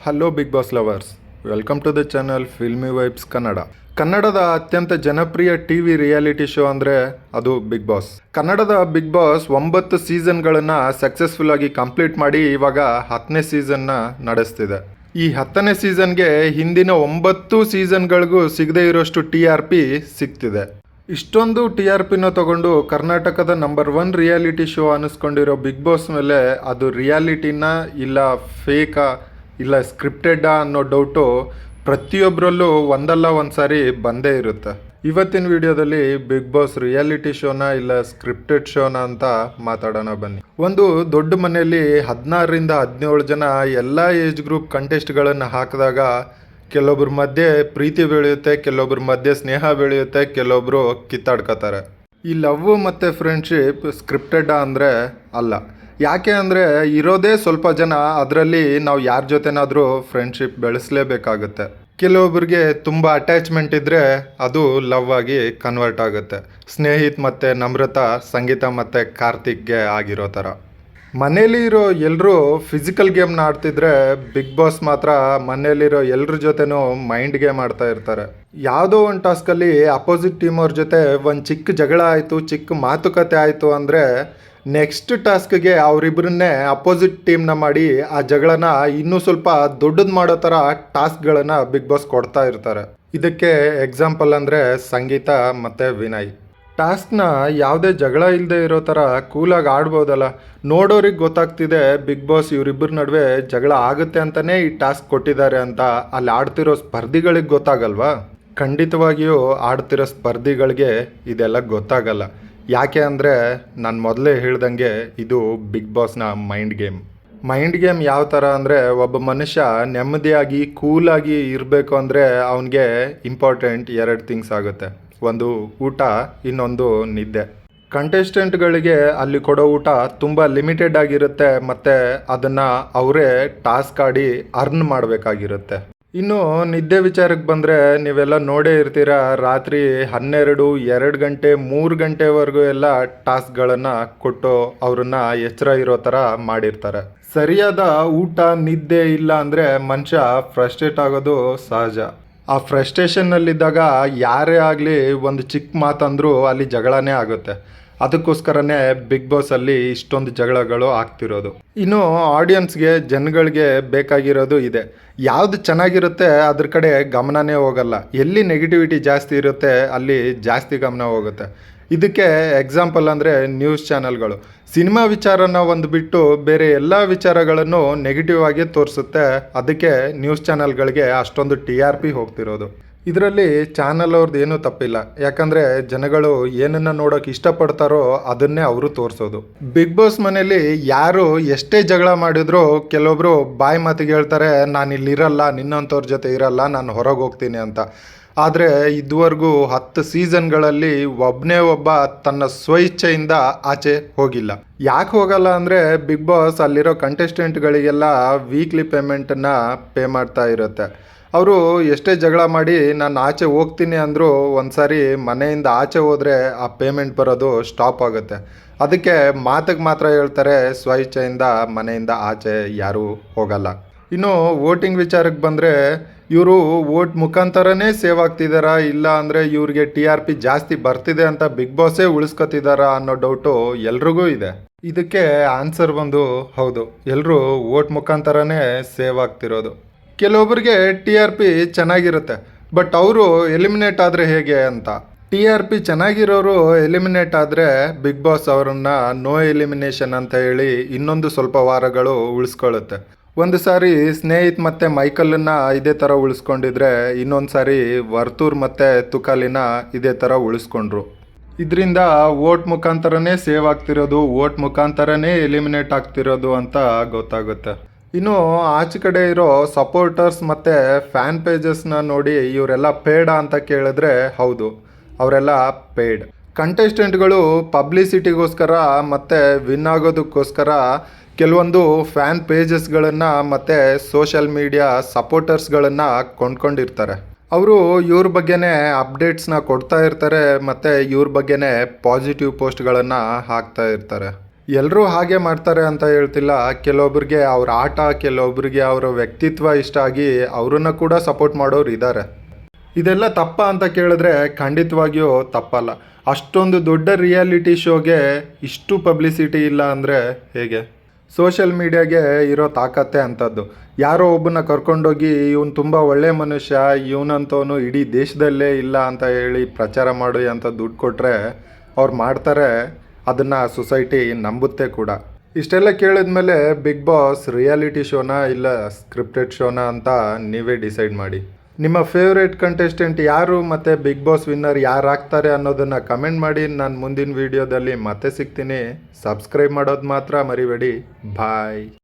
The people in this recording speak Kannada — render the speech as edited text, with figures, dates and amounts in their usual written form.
Hello Bigg Boss lovers, welcome to the channel Filmy Vibes Kannada. ಕನ್ನಡದ ಅತ್ಯಂತ ಜನಪ್ರಿಯ ಟಿವಿ ರಿಯಾಲಿಟಿ ಶೋ ಅಂದರೆ ಅದು ಬಿಗ್ ಬಾಸ್. ಕನ್ನಡದ ಬಿಗ್ ಬಾಸ್ 9 ಸೀಸನ್ಗಳನ್ನು ಸಕ್ಸಸ್ಫುಲ್ ಆಗಿ ಕಂಪ್ಲೀಟ್ ಮಾಡಿ ಇವಾಗ 10ನೇ ಸೀಸನ್ನ ನಡೆಸ್ತಿದೆ. ಈ 10ನೇ ಸೀಸನ್ಗೆ ಹಿಂದಿನ 9 ಸೀಸನ್ಗಳಿಗೂ ಸಿಗದೇ ಇರೋಷ್ಟು TRP ಸಿಗ್ತಿದೆ. ಇಷ್ಟೊಂದು TRPನ ತಗೊಂಡು ಕರ್ನಾಟಕದ ನಂಬರ್ 1 ರಿಯಾಲಿಟಿ ಶೋ ಅನ್ನಿಸ್ಕೊಂಡಿರೋ ಬಿಗ್ ಬಾಸ್ ಮೇಲೆ ಅದು ರಿಯಾಲಿಟಿನ ಇಲ್ಲ ಫೇಕಾ ಇಲ್ಲ ಸ್ಕ್ರಿಪ್ಟೆಡ್ಡಾ ಅನ್ನೋ ಡೌಟು ಪ್ರತಿಯೊಬ್ಬರಲ್ಲೂ ಒಂದಲ್ಲ ಒಂದು ಸಾರಿ ಬಂದೇ ಇರುತ್ತೆ. ಇವತ್ತಿನ ವಿಡಿಯೋದಲ್ಲಿ ಬಿಗ್ ಬಾಸ್ ರಿಯಾಲಿಟಿ ಶೋನ ಇಲ್ಲ ಸ್ಕ್ರಿಪ್ಟೆಡ್ ಶೋನ ಅಂತ ಮಾತಾಡೋಣ ಬನ್ನಿ. ಒಂದು ದೊಡ್ಡ ಮನೆಯಲ್ಲಿ 16ರಿಂದ 17 ಜನ ಎಲ್ಲ ಏಜ್ ಗ್ರೂಪ್ ಕಂಟೆಸ್ಟ್ಗಳನ್ನು ಹಾಕಿದಾಗ ಕೆಲವೊಬ್ಬರ ಮಧ್ಯೆ ಪ್ರೀತಿ ಬೆಳೆಯುತ್ತೆ, ಕೆಲವೊಬ್ಬರ ಮಧ್ಯೆ ಸ್ನೇಹ ಬೆಳೆಯುತ್ತೆ, ಕೆಲವೊಬ್ಬರು ಕಿತ್ತಾಡ್ಕೋತಾರೆ. ಈ ಲವ್ ಮತ್ತು ಫ್ರೆಂಡ್ಶಿಪ್ ಸ್ಕ್ರಿಪ್ಟೆಡ್ಡಾ ಅಂದರೆ ಅಲ್ಲ. ಯಾಕೆ ಅಂದರೆ ಇರೋದೇ ಸ್ವಲ್ಪ ಜನ, ಅದರಲ್ಲಿ ನಾವು ಯಾರ ಜೊತೆನಾದರೂ ಫ್ರೆಂಡ್ಶಿಪ್ ಬೆಳೆಸಲೇಬೇಕಾಗುತ್ತೆ. ಕೆಲವೊಬ್ಬರಿಗೆ ತುಂಬ ಅಟ್ಯಾಚ್ಮೆಂಟ್ ಇದ್ದರೆ ಅದು ಲವ್ ಆಗಿ ಕನ್ವರ್ಟ್ ಆಗುತ್ತೆ. ಸ್ನೇಹಿತ್ ಮತ್ತು ನಮ್ರತಾ, ಸಂಗೀತ ಮತ್ತು ಕಾರ್ತಿಕ್ಗೆ ಆಗಿರೋ ಥರ. ಮನೇಲಿ ಇರೋ ಎಲ್ಲರೂ ಫಿಸಿಕಲ್ ಗೇಮ್ನ ಆಡ್ತಿದ್ರೆ ಬಿಗ್ ಬಾಸ್ ಮಾತ್ರ ಮನೇಲಿರೋ ಎಲ್ಲರ ಜೊತೆನೂ ಮೈಂಡ್ ಗೇಮ್ ಆಡ್ತಾ ಇರ್ತಾರೆ. ಯಾವುದೋ ಒಂದು ಟಾಸ್ಕಲ್ಲಿ ಅಪೋಸಿಟ್ ಟೀಮ್ ಅವ್ರ ಜೊತೆ ಒಂದು ಚಿಕ್ಕ ಜಗಳ ಆಯಿತು, ಚಿಕ್ಕ ಮಾತುಕತೆ ಆಯಿತು ಅಂದರೆ ನೆಕ್ಸ್ಟ್ ಟಾಸ್ಕ್ಗೆ ಅವರಿಬ್ಬರನ್ನೇ ಅಪೋಸಿಟ್ ಟೀಮ್ನ ಮಾಡಿ ಆ ಜಗಳನ ಇನ್ನೂ ಸ್ವಲ್ಪ ದೊಡ್ಡದು ಮಾಡೋ ಥರ ಟಾಸ್ಕ್ಗಳನ್ನು ಬಿಗ್ ಬಾಸ್ ಕೊಡ್ತಾ ಇರ್ತಾರೆ. ಇದಕ್ಕೆ ಎಕ್ಸಾಂಪಲ್ ಅಂದರೆ ಸಂಗೀತ ಮತ್ತು ವಿನಯ್. ಟಾಸ್ಕ್ನ ಯಾವುದೇ ಜಗಳ ಇಲ್ಲದೆ ಇರೋ ಥರ ಕೂಲಾಗಿ ಆಡ್ಬೋದಲ್ಲ. ನೋಡೋರಿಗೆ ಗೊತ್ತಾಗ್ತಿದೆ ಬಿಗ್ ಬಾಸ್ ಇವರಿಬ್ಬರ ನಡುವೆ ಜಗಳ ಆಗುತ್ತೆ ಅಂತಲೇ ಈ ಟಾಸ್ಕ್ ಕೊಟ್ಟಿದ್ದಾರೆ ಅಂತ. ಅಲ್ಲಿ ಆಡ್ತಿರೋ ಸ್ಪರ್ಧಿಗಳಿಗೆ ಗೊತ್ತಾಗಲ್ವಾ? ಖಂಡಿತವಾಗಿಯೂ ಆಡ್ತಿರೋ ಸ್ಪರ್ಧಿಗಳಿಗೆ ಇದೆಲ್ಲ ಗೊತ್ತಾಗಲ್ಲ. ಯಾಕೆ ಅಂದರೆ ನಾನು ಮೊದಲೇ ಹೇಳ್ದಂಗೆ ಇದು ಬಿಗ್ ಬಾಸ್ನ ಮೈಂಡ್ ಗೇಮ್. ಮೈಂಡ್ ಗೇಮ್ ಯಾವ ಥರ ಅಂದರೆ, ಒಬ್ಬ ಮನುಷ್ಯ ನೆಮ್ಮದಿಯಾಗಿ ಕೂಲಾಗಿ ಇರಬೇಕು ಅಂದರೆ ಅವನಿಗೆ ಇಂಪಾರ್ಟೆಂಟ್ 2 ಥಿಂಗ್ಸ್ ಆಗುತ್ತೆ. ಒಂದು ಊಟ, ಇನ್ನೊಂದು ನಿದ್ದೆ. ಕಂಟೆಸ್ಟೆಂಟ್ಗಳಿಗೆ ಅಲ್ಲಿ ಕೊಡೋ ಊಟ ತುಂಬ ಲಿಮಿಟೆಡ್ ಆಗಿರುತ್ತೆ ಮತ್ತು ಅದನ್ನು ಅವರೇ ಟಾಸ್ಕ್ ಆಡಿ ಅರ್ನ್ ಮಾಡಬೇಕಾಗಿರುತ್ತೆ. ಇನ್ನು ನಿದ್ದೆ ವಿಚಾರಕ್ಕೆ ಬಂದರೆ ನೀವೆಲ್ಲ ನೋಡೇ ಇರ್ತೀರ, ರಾತ್ರಿ 12, 2 ಗಂಟೆ 3 ಗಂಟೆವರೆಗೂ ಎಲ್ಲ ಟಾಸ್ಕ್ಗಳನ್ನು ಕೊಟ್ಟು ಅವ್ರನ್ನ ಎಚ್ಚರ ಇರೋ ಥರ ಮಾಡಿರ್ತಾರೆ. ಸರಿಯಾದ ಊಟ ನಿದ್ದೆ ಇಲ್ಲ ಅಂದರೆ ಮನುಷ್ಯ ಫ್ರಸ್ಟ್ರೇಟ್ ಆಗೋದು ಸಹಜ. ಆ ಫ್ರಸ್ಟ್ರೇಷನ್ನಲ್ಲಿದ್ದಾಗ ಯಾರೇ ಆಗಲಿ ಒಂದು ಚಿಕ್ಕ ಮಾತಂದರೂ ಅಲ್ಲಿ ಜಗಳನೇ ಆಗುತ್ತೆ. ಅದಕ್ಕೋಸ್ಕರನೇ ಬಿಗ್ ಬಾಸಲ್ಲಿ ಇಷ್ಟೊಂದು ಜಗಳಗಳು ಆಗ್ತಿರೋದು. ಇನ್ನು ಆಡಿಯನ್ಸ್ಗೆ, ಜನಗಳಿಗೆ ಬೇಕಾಗಿರೋದು ಇದೆ. ಯಾವುದು ಚೆನ್ನಾಗಿರುತ್ತೆ ಅದ್ರ ಕಡೆ ಗಮನನೇ ಹೋಗಲ್ಲ. ಎಲ್ಲಿ ನೆಗೆಟಿವಿಟಿ ಜಾಸ್ತಿ ಇರುತ್ತೆ ಅಲ್ಲಿ ಜಾಸ್ತಿ ಗಮನ ಹೋಗುತ್ತೆ. ಇದಕ್ಕೆ ಎಕ್ಸಾಂಪಲ್ ಅಂದರೆ ನ್ಯೂಸ್ ಚಾನಲ್ಗಳು. ಸಿನಿಮಾ ವಿಚಾರನ ಒಂದು ಬಿಟ್ಟು ಬೇರೆ ಎಲ್ಲ ವಿಚಾರಗಳನ್ನು ನೆಗೆಟಿವ್ ಆಗಿ ತೋರಿಸುತ್ತೆ. ಅದಕ್ಕೆ ನ್ಯೂಸ್ ಚಾನಲ್ಗಳಿಗೆ ಅಷ್ಟೊಂದು TRP ಹೋಗ್ತಿರೋದು. ಇದರಲ್ಲಿ ಚಾನಲ್ ಅವ್ರದ್ದು ಏನೂ ತಪ್ಪಿಲ್ಲ. ಯಾಕಂದರೆ ಜನಗಳು ಏನನ್ನು ನೋಡೋಕೆ ಇಷ್ಟಪಡ್ತಾರೋ ಅದನ್ನೇ ಅವರು ತೋರಿಸೋದು. ಬಿಗ್ ಬಾಸ್ ಮನೇಲಿ ಯಾರು ಎಷ್ಟೇ ಜಗಳ ಮಾಡಿದ್ರು ಕೆಲವೊಬ್ಬರು ಬಾಯಿ ಮಾತಿಗೆ ಹೇಳ್ತಾರೆ, ನಾನು ಇಲ್ಲಿ ಇರಲ್ಲ, ನಿನ್ನಂಥವ್ರ ಜೊತೆ ಇರಲ್ಲ, ನಾನು ಹೊರಗೆ ಹೋಗ್ತೀನಿ ಅಂತ. ಆದರೆ ಇದುವರೆಗೂ 10 ಸೀಸನ್ಗಳಲ್ಲಿ ಒಬ್ಬನೇ ಒಬ್ಬ ತನ್ನ ಸ್ವಇಚ್ಛೆಯಿಂದ ಆಚೆ ಹೋಗಿಲ್ಲ. ಯಾಕೆ ಹೋಗಲ್ಲ ಅಂದರೆ ಬಿಗ್ ಬಾಸ್ ಅಲ್ಲಿರೋ ಕಂಟೆಸ್ಟೆಂಟ್ಗಳಿಗೆಲ್ಲ ವೀಕ್ಲಿ ಪೇಮೆಂಟನ್ನು ಪೇ ಮಾಡ್ತಾ ಇರುತ್ತೆ. ಅವರು ಎಷ್ಟೇ ಜಗಳ ಮಾಡಿ ನಾನು ಆಚೆ ಹೋಗ್ತೀನಿ ಅಂದರೂ ಒಂದು ಸಾರಿ ಮನೆಯಿಂದ ಆಚೆ ಹೋದರೆ ಆ ಪೇಮೆಂಟ್ ಬರೋದು ಸ್ಟಾಪ್ ಆಗುತ್ತೆ. ಅದಕ್ಕೆ ಮಾತಿಗೆ ಮಾತ್ರ ಹೇಳ್ತಾರೆ, ಸ್ವಇಚ್ಛೆಯಿಂದ ಮನೆಯಿಂದ ಆಚೆ ಯಾರೂ ಹೋಗಲ್ಲ. ಇನ್ನು ವೋಟಿಂಗ್ ವಿಚಾರಕ್ಕೆ ಬಂದರೆ ಇವರು ವೋಟ್ ಮುಖಾಂತರನೇ ಸೇವ್ ಆಗ್ತಿದ್ದಾರಾ ಇಲ್ಲ ಅಂದರೆ ಇವ್ರಿಗೆ TRP ಜಾಸ್ತಿ ಬರ್ತಿದೆ ಅಂತ ಬಿಗ್ ಬಾಸೇ ಉಳಿಸ್ಕೊತಿದ್ದಾರಾ ಅನ್ನೋ ಡೌಟು ಎಲ್ರಿಗೂ ಇದೆ. ಇದಕ್ಕೆ ಆನ್ಸರ್ ಬಂದು ಹೌದು, ಎಲ್ಲರೂ ವೋಟ್ ಮುಖಾಂತರನೇ ಸೇವ್ ಆಗ್ತಿರೋದು. ಕೆಲವೊಬ್ಬರಿಗೆ TRP ಚೆನ್ನಾಗಿರುತ್ತೆ, ಬಟ್ ಅವರು ಎಲಿಮಿನೇಟ್ ಆದರೆ ಹೇಗೆ ಅಂತ. TRP ಚೆನ್ನಾಗಿರೋರು ಎಲಿಮಿನೇಟ್ ಆದರೆ ಬಿಗ್ ಬಾಸ್ ಅವರನ್ನು ನೋ ಎಲಿಮಿನೇಷನ್ ಅಂತ ಹೇಳಿ ಇನ್ನೊಂದು ಸ್ವಲ್ಪ ವಾರಗಳು ಉಳಿಸ್ಕೊಳ್ಳುತ್ತೆ. ಒಂದು ಸಾರಿ ಸ್ನೇಹಿತ್ ಮತ್ತು ಮೈಕಲನ್ನು ಇದೇ ಥರ ಉಳಿಸ್ಕೊಂಡಿದ್ರೆ ಇನ್ನೊಂದು ಸಾರಿ ವರ್ತೂರ್ ಮತ್ತು ತುಕಾಲಿನ ಇದೇ ಥರ ಉಳಿಸ್ಕೊಂಡ್ರು. ಇದರಿಂದ ವೋಟ್ ಮುಖಾಂತರನೇ ಸೇವ್ ಆಗ್ತಿರೋದು, ವೋಟ್ ಮುಖಾಂತರನೇ ಎಲಿಮಿನೇಟ್ ಆಗ್ತಿರೋದು ಅಂತ ಗೊತ್ತಾಗುತ್ತೆ. ಇನ್ನು ಆಚೆ ಕಡೆ ಇರೋ ಸಪೋರ್ಟರ್ಸ್ ಮತ್ತು ಫ್ಯಾನ್ ಪೇಜಸ್ನ ನೋಡಿ ಇವರೆಲ್ಲ ಪೇಡಾ ಅಂತ ಕೇಳಿದ್ರೆ ಹೌದು, ಅವರೆಲ್ಲ ಪೇಡ್. ಕಂಟೆಸ್ಟೆಂಟ್ಗಳು ಪಬ್ಲಿಸಿಟಿಗೋಸ್ಕರ ಮತ್ತು ವಿನ್ ಆಗೋದಕ್ಕೋಸ್ಕರ ಕೆಲವೊಂದು ಫ್ಯಾನ್ ಪೇಜಸ್ಗಳನ್ನು ಮತ್ತು ಸೋಷಿಯಲ್ ಮೀಡಿಯಾ ಸಪೋರ್ಟರ್ಸ್ಗಳನ್ನು ಕೊಂಡ್ಕೊಂಡಿರ್ತಾರೆ. ಅವರು ಇವ್ರ ಬಗ್ಗೆನೇ ಅಪ್ಡೇಟ್ಸ್ನ ಕೊಡ್ತಾ ಇರ್ತಾರೆ ಮತ್ತು ಇವ್ರ ಬಗ್ಗೆನೇ ಪಾಸಿಟಿವ್ ಪೋಸ್ಟ್ಗಳನ್ನು ಹಾಕ್ತಾ ಇರ್ತಾರೆ. ಎಲ್ಲರೂ ಹಾಗೆ ಮಾಡ್ತಾರೆ ಅಂತ ಹೇಳ್ತಿಲ್ಲ. ಕೆಲವೊಬ್ರಿಗೆ ಅವ್ರ ಆಟ, ಕೆಲವೊಬ್ರಿಗೆ ಅವರ ವ್ಯಕ್ತಿತ್ವ ಇಷ್ಟ ಆಗಿ ಅವ್ರನ್ನ ಕೂಡ ಸಪೋರ್ಟ್ ಮಾಡೋರು ಇದ್ದಾರೆ. ಇದೆಲ್ಲ ತಪ್ಪ ಅಂತ ಕೇಳಿದ್ರೆ ಖಂಡಿತವಾಗಿಯೂ ತಪ್ಪಲ್ಲ. ಅಷ್ಟೊಂದು ದೊಡ್ಡ ರಿಯಾಲಿಟಿ ಶೋಗೆ ಇಷ್ಟು ಪಬ್ಲಿಸಿಟಿ ಇಲ್ಲ ಅಂದರೆ ಹೇಗೆ? ಸೋಷಿಯಲ್ ಮೀಡಿಯಾಗೆ ಇರೋ ತಾಕತ್ತೆ ಅಂಥದ್ದು. ಯಾರೋ ಒಬ್ಬನ ಕರ್ಕೊಂಡೋಗಿ ಇವನು ತುಂಬ ಒಳ್ಳೆಯ ಮನುಷ್ಯ, ಇವನಂತವನು ಇಡೀ ದೇಶದಲ್ಲೇ ಇಲ್ಲ ಅಂತ ಹೇಳಿ ಪ್ರಚಾರ ಮಾಡಿ ಅಂತ ದುಡ್ಡು ಕೊಟ್ಟರೆ ಅವ್ರು ಮಾಡ್ತಾರೆ. ಅದನ್ನು ಸೊಸೈಟಿ ನಂಬುತ್ತೆ ಕೂಡ. ಇಷ್ಟೆಲ್ಲ ಕೇಳಿದ್ಮೇಲೆ ಬಿಗ್ ಬಾಸ್ ರಿಯಾಲಿಟಿ ಶೋನಾ ಇಲ್ಲ ಸ್ಕ್ರಿಪ್ಟೆಡ್ ಶೋನಾ ಅಂತ ನೀವೇ ಡಿಸೈಡ್ ಮಾಡಿ. ನಿಮ್ಮ ಫೇವ್ರೇಟ್ ಕಂಟೆಸ್ಟೆಂಟ್ ಯಾರು ಮತ್ತು ಬಿಗ್ ಬಾಸ್ ವಿನ್ನರ್ ಯಾರು ಆಗ್ತಾರೆ ಅನ್ನೋದನ್ನು ಕಮೆಂಟ್ ಮಾಡಿ. ನಾನು ಮುಂದಿನ ವೀಡಿಯೋದಲ್ಲಿ ಮತ್ತೆ ಸಿಗ್ತೀನಿ. ಸಬ್ಸ್ಕ್ರೈಬ್ ಮಾಡೋದು ಮಾತ್ರ ಮರಿಬೇಡಿ. ಬಾಯ್.